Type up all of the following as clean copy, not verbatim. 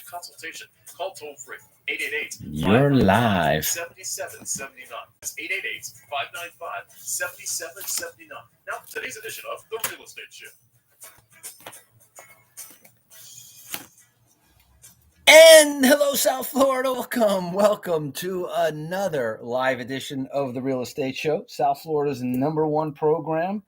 consultation. Call toll free 888. You're live. 7779. That's 888-595-7779. Now, today's edition of The Real Estate Show. And hello, South Florida. Welcome to another live edition of The Real Estate Show, South Florida's #1 program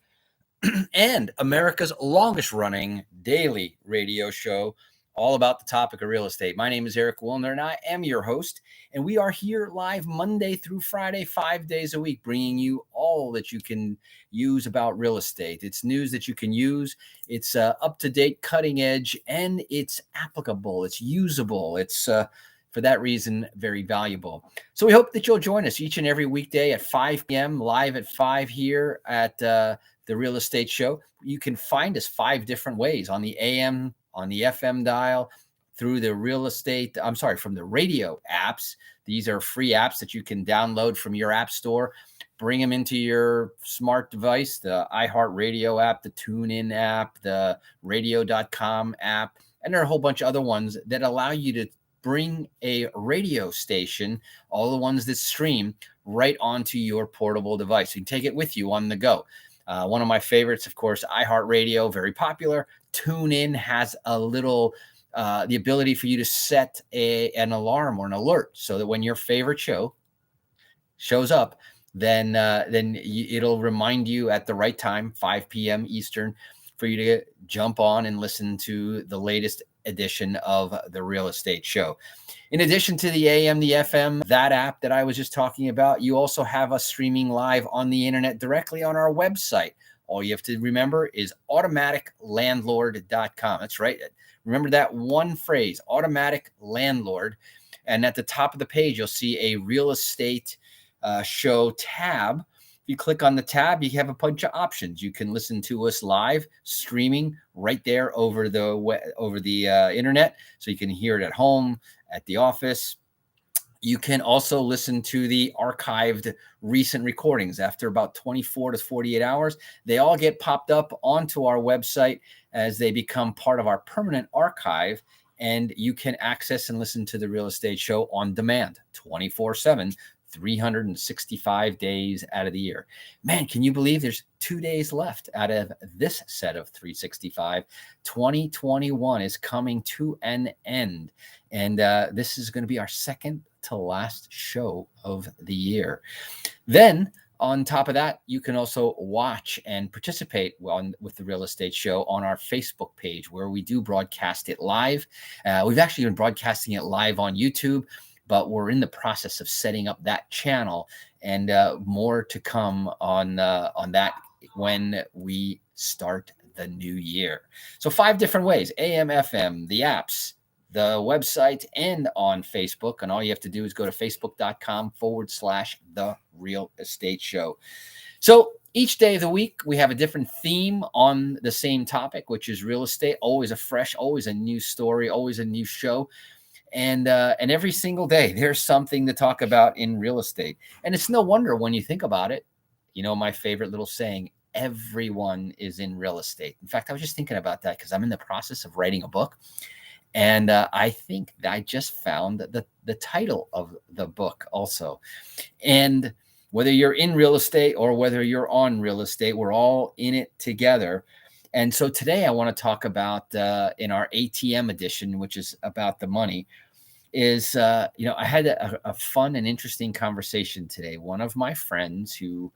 and America's longest running daily radio show, all about the topic of real estate. My name is Eric Willner, and I am your host. And we are here live Monday through Friday, 5 days a week, bringing you all that you can use about real estate. It's news that you can use. It's up-to-date, cutting edge, and it's applicable. It's usable. It's, for that reason, very valuable. So we hope that you'll join us each and every weekday at 5 p.m., live at 5 here at the Real Estate Show. You can find us 5 different ways: on the AM, on the FM dial, through the from the radio apps. These are free apps that you can download from your app store, bring them into your smart device, the iHeartRadio app, the TuneIn app, the radio.com app, and there are a whole bunch of other ones that allow you to bring a radio station, all the ones that stream, right onto your portable device. You can take it with you on the go. One of my favorites, of course, iHeartRadio, very popular. TuneIn has a little the ability for you to set an alarm or an alert so that when your favorite show shows up, then it'll remind you at the right time, 5 p.m. Eastern, for you to jump on and listen to the latest edition of the Real Estate Show. In addition to the AM, the FM, that app that I was just talking about, you also have us streaming live on the internet directly on our website. All you have to remember is automaticlandlord.com. That's right. Remember that one phrase, automatic landlord. And at the top of the page, you'll see a real estate show tab. If you click on the tab, you have a bunch of options. You can listen to us live streaming right there over the internet, so you can hear it at home, at the office. You can also listen to the archived recent recordings after about 24 to 48 hours. They all get popped up onto our website as they become part of our permanent archive, and you can access and listen to the Real Estate Show on demand 24/7, 365 days out of the year. Man, can you believe there's 2 days left out of this set of 365? 2021 is coming to an end, and this is going to be our second to last show of the year. Then on top of that, you can also watch and participate with the Real Estate Show on our Facebook page, where we do broadcast it live. We've actually been broadcasting it live on YouTube, but we're in the process of setting up that channel, and more to come on that when we start the new year. So 5 different ways: AM, FM, the apps, the website, and on Facebook. And all you have to do is go to facebook.com/The Real Estate Show. So each day of the week, we have a different theme on the same topic, which is real estate. Always a fresh, always a new story, always a new show. And every single day, there's something to talk about in real estate. And it's no wonder when you think about it. You know, my favorite little saying, everyone is in real estate. In fact, I was just thinking about that because I'm in the process of writing a book. And I think I just found the title of the book also. And whether you're in real estate or whether you're on real estate, we're all in it together. And so today I want to talk about in our ATM edition, which is about the money, is, I had a fun and interesting conversation today. One of my friends who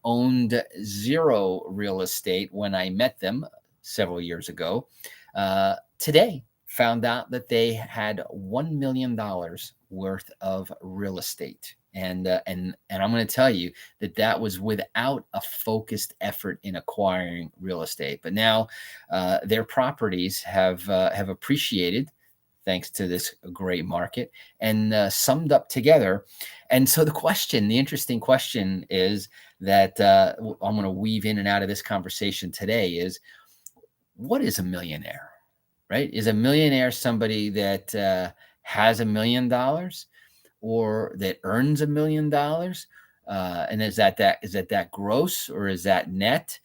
owned zero real estate when I met them several years ago, today found out that they had $1 million worth of real estate. And I'm going to tell you that was without a focused effort in acquiring real estate. But now their properties have appreciated thanks to this great market and summed up together. And so the interesting question is that I'm going to weave in and out of this conversation today is, what is a millionaire, right? Is a millionaire somebody that has $1 million or that earns $1 million? And is that gross or is that net?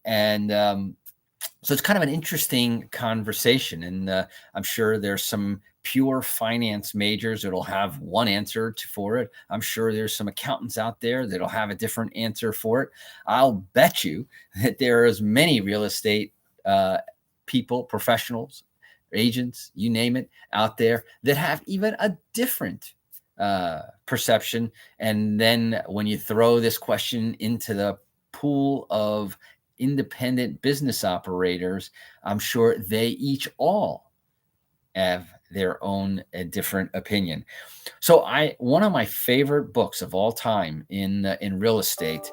And So it's kind of an interesting conversation, and I'm sure there's some pure finance majors that'll have one answer for it. I'm sure there's some accountants out there that'll have a different answer for it. I'll bet you that there are as many real estate uh, people, professionals, agents, you name it, out there that have even a different perception. And then when you throw this question into the pool of independent business operators, I'm sure they each all have their own different opinion. So one of my favorite books of all time in real estate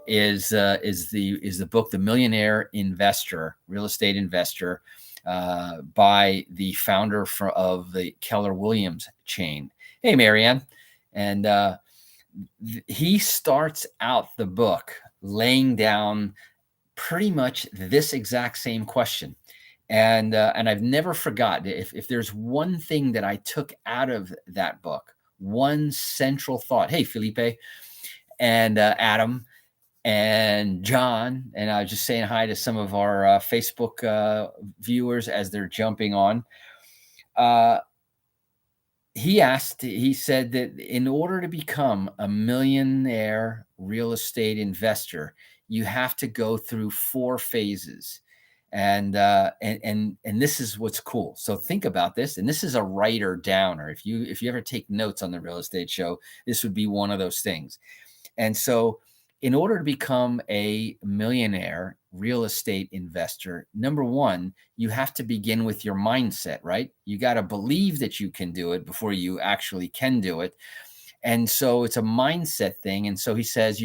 is the book The Millionaire Investor, Real Estate Investor, by the founder of the Keller Williams chain. Hey, Marianne. And he starts out the book laying down pretty much this exact same question. And I've never forgotten, if there's one thing that I took out of that book, one central thought. Hey, Felipe and Adam and John, and I was just saying hi to some of our Facebook viewers as they're jumping on. He said that in order to become a millionaire real estate investor, you have to go through 4 phases. And this is what's cool. So think about this, and this is a writer downer. If you ever take notes on the real estate show, this would be one of those things. And so in order to become a millionaire real estate investor, number one, you have to begin with your mindset, right? You got to believe that you can do it before you actually can do it. And so it's a mindset thing. And so he says,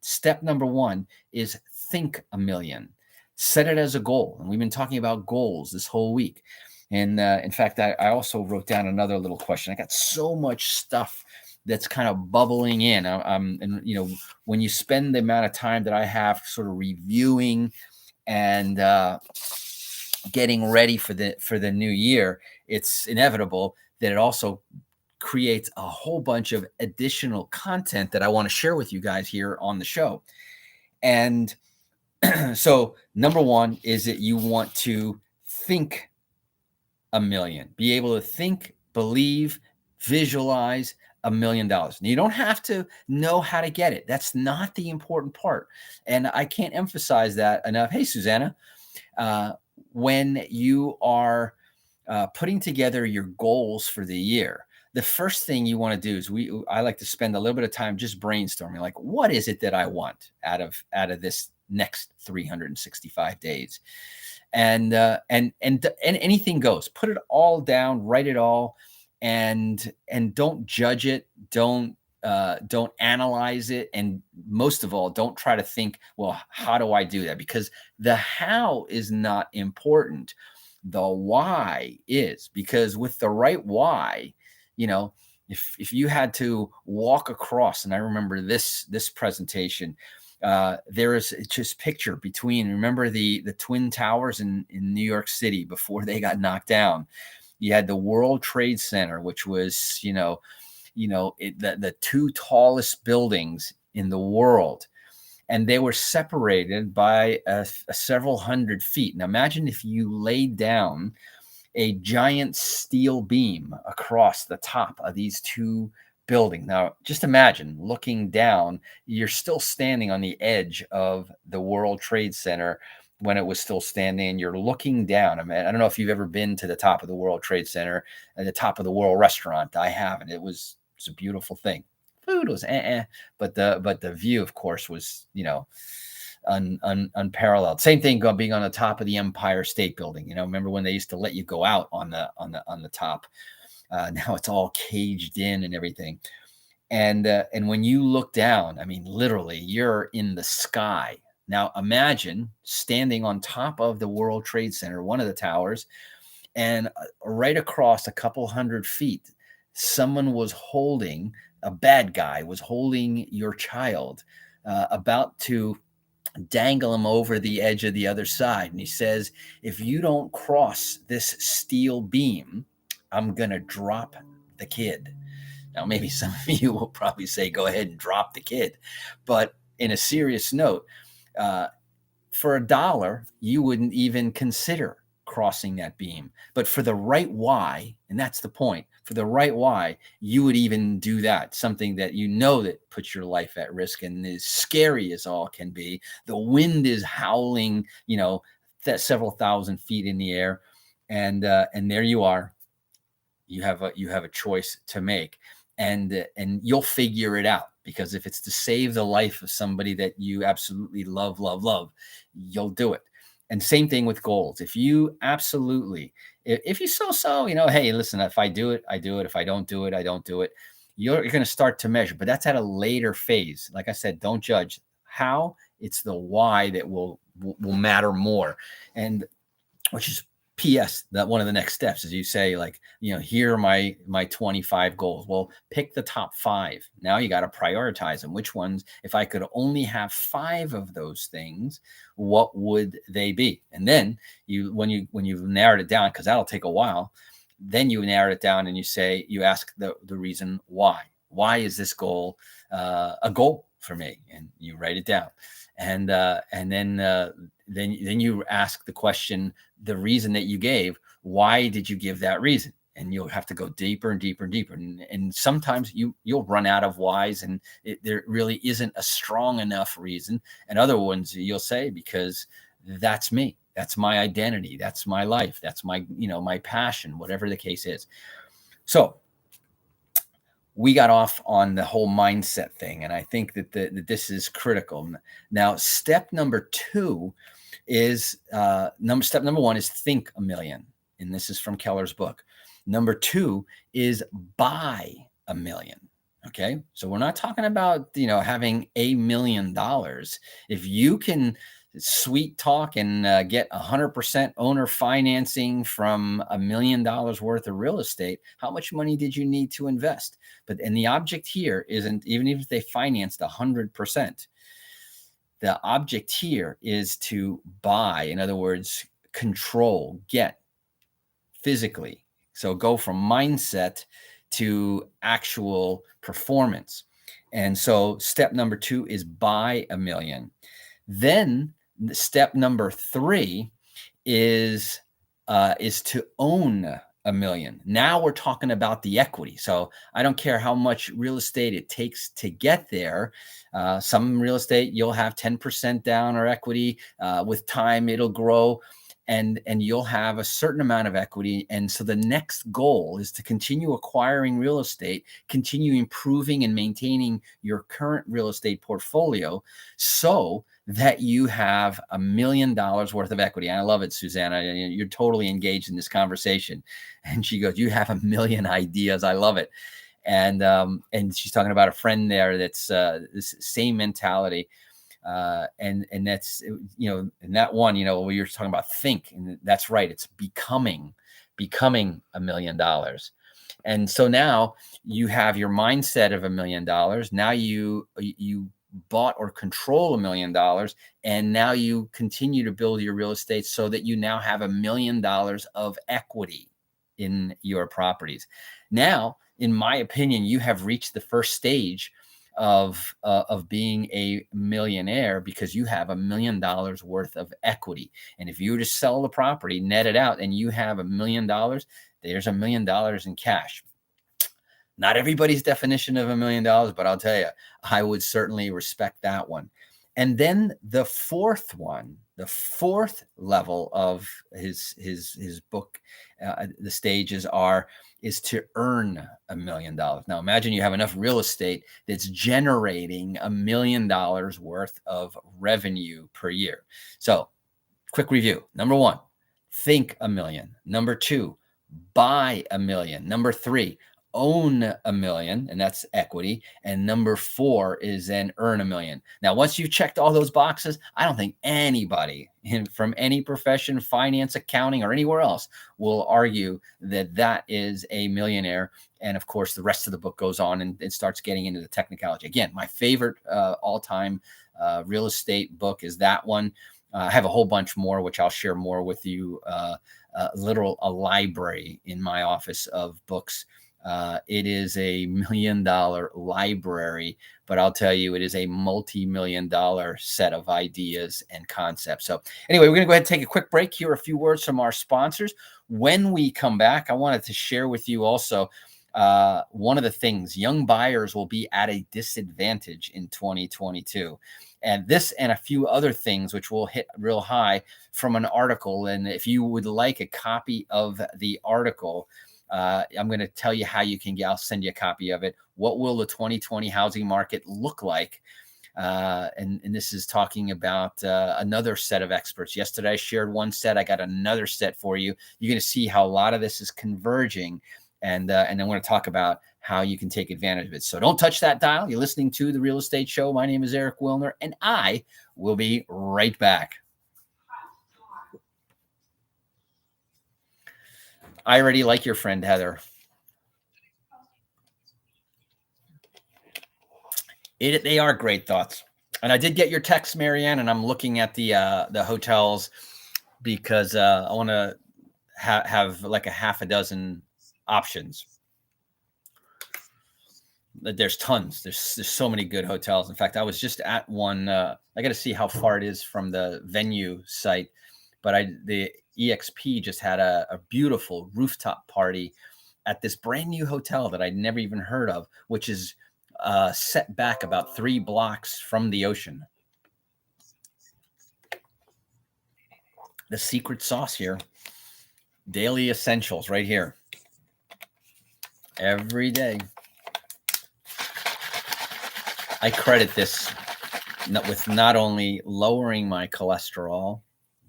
step number one is think a million, set it as a goal. And we've been talking about goals this whole week. And in fact, I also wrote down another little question. I got so much stuff that's kind of bubbling in. And when you spend the amount of time that I have sort of reviewing and getting ready for the new year, it's inevitable that it also creates a whole bunch of additional content that I want to share with you guys here on the show. And so number one is that you want to think a million, be able to think, believe, visualize $1 million. And you don't have to know how to get it. That's not the important part. And I can't emphasize that enough. Hey, Susanna, when you are putting together your goals for the year, the first thing you want to do is I like to spend a little bit of time just brainstorming, like, what is it that I want out of this next 365 days? And anything goes. Put it all down, write it all, and don't judge it. Don't analyze it, and most of all, don't try to think, well, how do I do that? Because the how is not important. The why is, because with the right why, if you had to walk across, and I remember this presentation, there is just picture between, remember the Twin Towers in New York City before they got knocked down. You had the World Trade Center, which was, the 2 tallest buildings in the world. And they were separated by several hundred feet. Now imagine if you laid down a giant steel beam across the top of these 2 buildings. Now, just imagine looking down, you're still standing on the edge of the World Trade Center when it was still standing, and you're looking down. I mean, I don't know if you've ever been to the top of the World Trade Center and the top of the World Restaurant. I haven't. It's a beautiful thing. Food was but the view, of course, was, unparalleled. Same thing being on the top of the Empire State Building. Remember when they used to let you go out on the top? Now it's all caged in and everything. And when you look down, I mean, literally, you're in the sky. Now imagine standing on top of the World Trade Center, one of the towers, and right across a couple hundred feet, a bad guy was holding your child, about to dangle him over the edge of the other side. And he says, if you don't cross this steel beam, I'm going to drop the kid. Now, maybe some of you will probably say, go ahead and drop the kid. But in a serious note, for $1, you wouldn't even consider crossing that beam. But for the right why, and that's the point, for the right why, you would even do that, something that you know that puts your life at risk and is scary as all can be. The wind is howling, that several thousand feet in the air, and there you are. You have a choice to make, and you'll figure it out, because if it's to save the life of somebody that you absolutely love, you'll do it. And same thing with goals. If you absolutely, if you hey, listen, if I do it, I do it. If I don't do it, I don't do it. You're going to start to measure, but that's at a later phase. Like I said, don't judge how. It's the why that will matter more. And which is PS, that one of the next steps is you say, like, here are my 25 goals. Well, pick the top 5. Now you got to prioritize them. Which ones, if I could only have 5 of those things, what would they be? And then when you've narrowed it down, because that'll take a while, then you narrow it down and you ask the reason why. Why is this goal a goal for me? And you write it down. And then you ask the question, the reason that you gave, why did you give that reason? And you'll have to go deeper and deeper and deeper. And sometimes you'll run out of whys, and there really isn't a strong enough reason. And other ones you'll say, because that's me, that's my identity, that's my life, that's my, my passion, whatever the case is. So we got off on the whole mindset thing, and I think that this is critical. Now, step number 2 is step number 1 is think a million, and this is from Keller's book. Number 2 is buy a million. Okay, so we're not talking about having $1 million. If you can sweet talk and get 100% owner financing from $1 million worth of real estate, how much money did you need to invest? And the object here isn't, even if they financed 100%, the object here is to buy. In other words, control, get physically. So go from mindset to actual performance. And so step number 2 is buy a million. Then step number 3 is to own a million. Now we're talking about the equity. So I don't care how much real estate it takes to get there. Some real estate, you'll have 10% down or equity. With time, it'll grow, and you'll have a certain amount of equity. And so the next goal is to continue acquiring real estate, continue improving and maintaining your current real estate portfolio, so that you have $1 million worth of equity. And I love it, Susanna. You're totally engaged in this conversation. And she goes, you have 1 million ideas. I love it. And she's talking about a friend there that's this same mentality. And that's, and that one, where you're talking about think, and that's right. It's becoming $1 million. And so now you have your mindset of $1 million. Now you bought or control $1 million, and now you continue to build your real estate so that you now have $1 million of equity in your properties. Now, in my opinion, you have reached the first stage of being a millionaire, because you have $1 million worth of equity. And if you were to sell the property, net it out, and you have $1 million, there's $1 million in cash. Not everybody's definition of $1 million, but I'll tell you, I would certainly respect that one. And then the fourth one, the fourth level of his book, the stages is to earn $1 million. Now imagine you have enough real estate that's generating $1 million worth of revenue per year. So quick review. Number 1, think $1 million. Number 2, buy $1 million. Number 3, own $1 million, and that's equity. And number 4 is then earn $1 million. Now, once you've checked all those boxes, I don't think anybody from any profession, finance, accounting, or anywhere else will argue that that is a millionaire. And of course, the rest of the book goes on and starts getting into the technicality. Again, my favorite all-time real estate book is that one. I have a whole bunch more, which I'll share more with you. A library in my office of books It is a $1 million library, but I'll tell you, it is a multi-million-dollar set of ideas and concepts. So anyway, we're going to go ahead and take a quick break. Here are a few words from our sponsors. When we come back, I wanted to share with you also one of the things: young buyers will be at a disadvantage in 2022. And this and a few other things, which will hit real high from an article. And if you would like a copy of the article, I'm going to tell you how you can get. I'll send you a copy of it. What will the 2020 housing market look like? And this is talking about another set of experts. Yesterday, I shared one set. I got another set for you. You're going to see how a lot of this is converging. And then we're going to talk about how you can take advantage of it. So don't touch that dial. You're listening to The Real Estate Show. My name is Eric Willner, and I will be right back. I already like your friend, Heather. They are great thoughts. And I did get your text, Marianne, and I'm looking at the hotels because I want to have like a half a dozen options. There's tons. There's so many good hotels. In fact, I was just at one. I got to see how far it is from the venue site, but the EXP just had a beautiful rooftop party at this brand new hotel that I'd never even heard of, which is set back about 3 blocks from the ocean. The secret sauce here: daily essentials right here. Every day. I credit this with not only lowering my cholesterol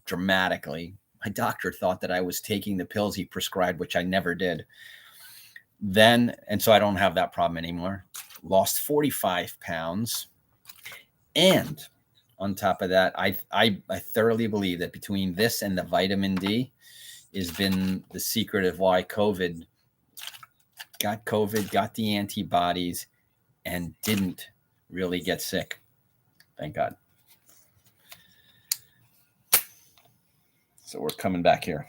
dramatically. My doctor thought that I was taking the pills he prescribed, which I never did. And so I don't have that problem anymore. Lost 45 pounds. And on top of that, I thoroughly believe that between this and the vitamin D has been the secret of why got the antibodies, and didn't really get sick. Thank God. So we're coming back here.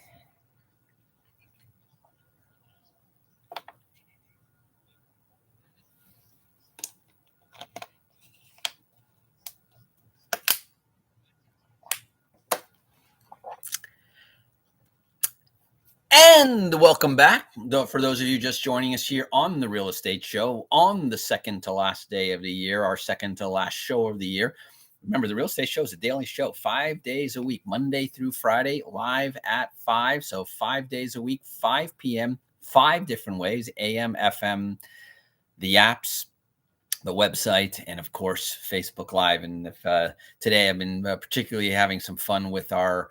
And welcome back. For those of you just joining us here on The Real Estate Show, on the second to last day of the year, our second to last show of the year. Remember, The Real Estate Show is a daily show, 5 days a week, Monday through Friday, live at 5. So 5 days a week, 5 p.m., 5 different ways: AM, FM, the apps, the website, and of course, Facebook Live. And if today I've been particularly having some fun with our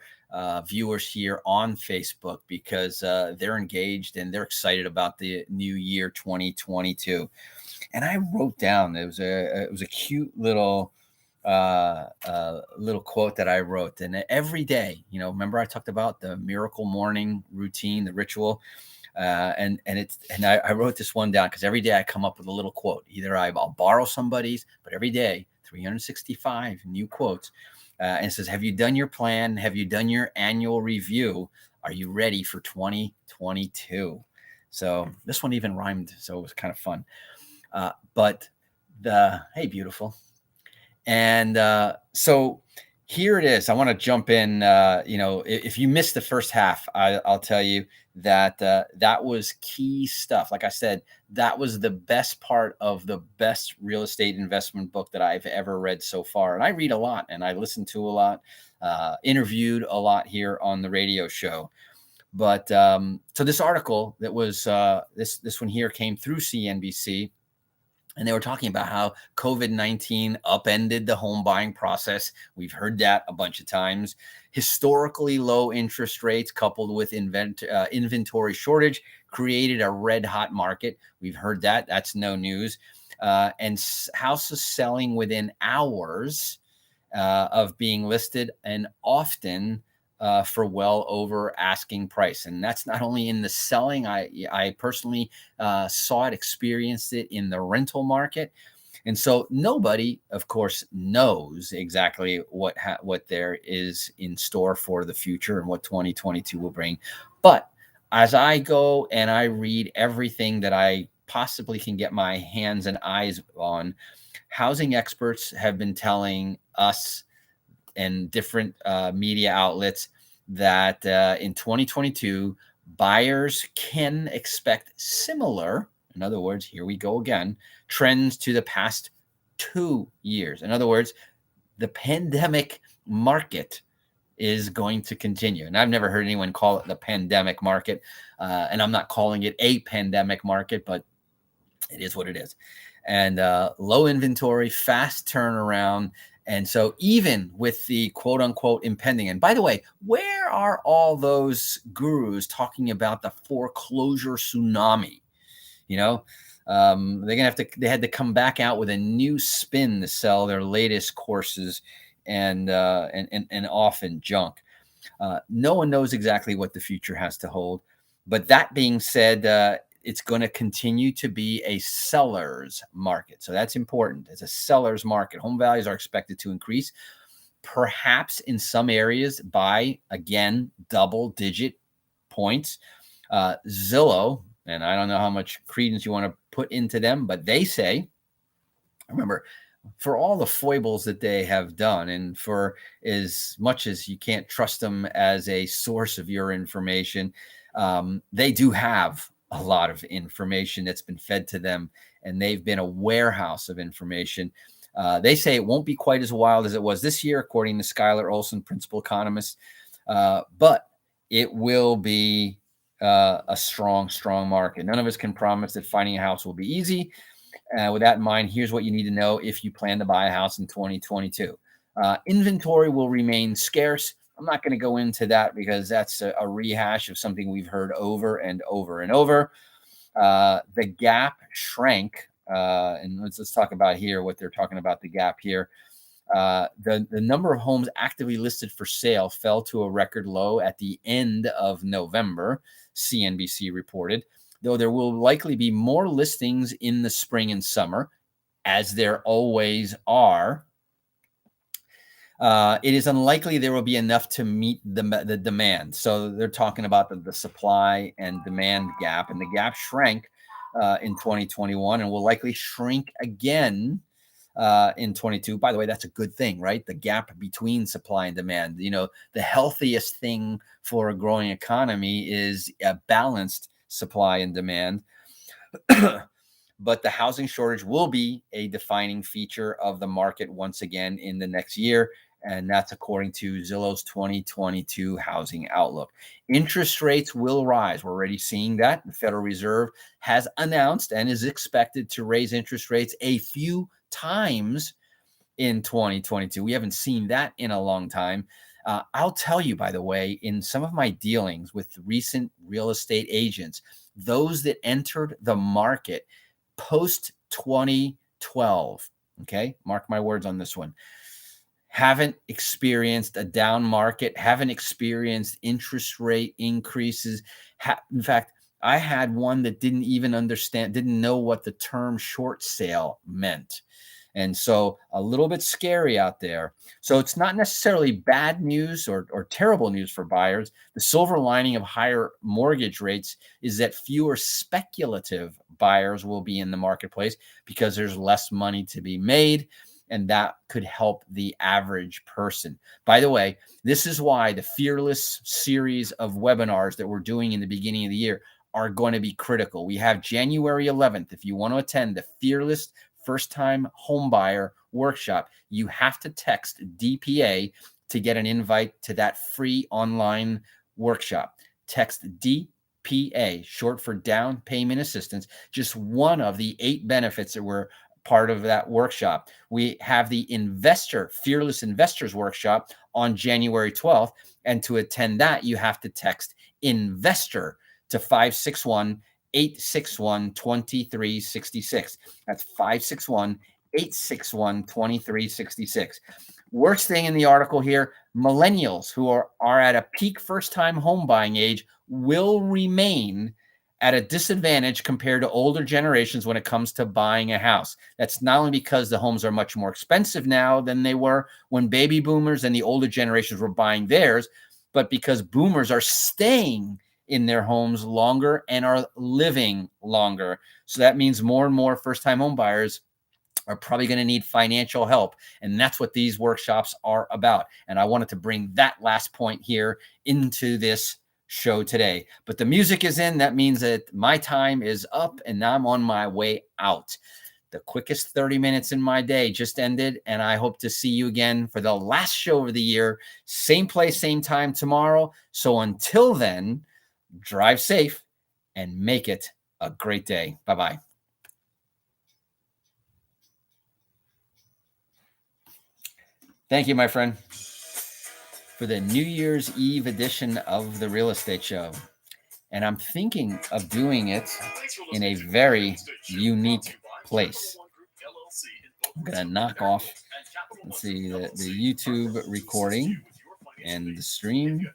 viewers here on Facebook, because they're engaged and they're excited about the new year 2022. And I wrote down, it was a cute little quote that I wrote. And every day, remember I talked about the miracle morning routine, the ritual, and I wrote this one down because every day I come up with a little quote. Either I'll borrow somebody's, but every day 365 new quotes. And it says, have you done your plan? Have you done your annual review? Are you ready for 2022? So this one even rhymed, so it was kind of fun. Hey, beautiful. And so here it is. I want to jump in. If you missed the first half, I'll tell you that that was key stuff. Like I said, that was the best part of the best real estate investment book that I've ever read so far. And I read a lot, and I listen to a lot, interviewed a lot here on the radio show. But so this article that was this one here came through CNBC. And they were talking about how COVID-19 upended the home buying process. We've heard that a bunch of times. Historically low interest rates coupled with inventory shortage created a red hot market. We've heard that. That's no news. And houses selling within hours of being listed, and often for well over asking price. And that's not only in the selling. I personally saw it, experienced it in the rental market. And so nobody, of course, knows exactly what there is in store for the future and what 2022 will bring. But as I go and I read everything that I possibly can get my hands and eyes on, housing experts have been telling us and different media outlets that in 2022, buyers can expect similar, in other words, here we go again, trends to the past 2 years. In other words, the pandemic market is going to continue. And I've never heard anyone call it the pandemic market. And I'm not calling it a pandemic market, but it is what it is. And low inventory, fast turnaround. And so even with the quote unquote impending, and by the way, where are all those gurus talking about the foreclosure tsunami? You know, they're gonna have to. They had to come back out with a new spin to sell their latest courses, and often junk. No one knows exactly what the future has to hold. But that being said, it's going to continue to be a seller's market. So that's important. It's a seller's market. Home values are expected to increase, perhaps in some areas by, again, double-digit points. Zillow, and I don't know how much credence you want to put into them, but they say, remember, for all the foibles that they have done, and for as much as you can't trust them as a source of your information, they do have a lot of information that's been fed to them, and they've been a warehouse of information. They say it won't be quite as wild as it was this year, according to Skylar Olson, principal economist, but it will be a strong market. None of us can promise that finding a house will be easy. With that in mind, here's what you need to know if you plan to buy a house in 2022. Inventory will remain scarce. I'm not going to go into that because that's a rehash of something we've heard over and over and over. The gap shrank, and let's talk about here what they're talking about the gap here. The number of homes actively listed for sale fell to a record low at the end of November, CNBC reported, though there will likely be more listings in the spring and summer, as there always are. It is unlikely there will be enough to meet the demand. So they're talking about the supply and demand gap, and the gap shrank in 2021 and will likely shrink again in 22. By the way, that's a good thing, right? The gap between supply and demand. You know, the healthiest thing for a growing economy is a balanced supply and demand. But the housing shortage will be a defining feature of the market once again in the next year. And that's according to Zillow's 2022 housing outlook. Interest rates will rise. We're already seeing that. The Federal Reserve has announced and is expected to raise interest rates a few times in 2022. We haven't seen that in a long time. I'll tell you, by the way, in some of my dealings with recent real estate agents, those that entered the market post 2012, okay, mark my words on this one, haven't experienced a down market, haven't experienced interest rate increases. In fact, I had one that didn't know what the term short sale meant. And so a little bit scary out there. So it's not necessarily bad news or terrible news for buyers. The silver lining of higher mortgage rates is that fewer speculative buyers will be in the marketplace because there's less money to be made. And that could help the average person. By the way, this is why the Fearless series of webinars that we're doing in the beginning of the year are going to be critical. We have January 11th. If you want to attend the Fearless First-Time Homebuyer Workshop, you have to text DPA to get an invite to that free online workshop. Text DPA, short for Down Payment Assistance, just one of the 8 benefits that were part of that workshop. We have the Fearless Investors Workshop on January 12th. And to attend that, you have to text INVESTOR to 561-861-2366. That's 561-861-2366. Worst thing in the article here, millennials who are at a peak first-time home buying age will remain at a disadvantage compared to older generations when it comes to buying a house. That's not only because the homes are much more expensive now than they were when baby boomers and the older generations were buying theirs, but because boomers are staying in their homes longer and are living longer. So that means more and more first-time home buyers are probably going to need financial help. And that's what these workshops are about. And I wanted to bring that last point here into this show today. But the music is in. That means that my time is up and I'm on my way out. The quickest 30 minutes in my day just ended, and I hope to see you again for the last show of the year. Same place, same time tomorrow. So until then, drive safe and make it a great day. Bye-bye. Thank you, my friend, for the New Year's Eve edition of the Real Estate Show. And I'm thinking of doing it in a very unique place. I'm going to knock off, let's see, the YouTube recording and the stream.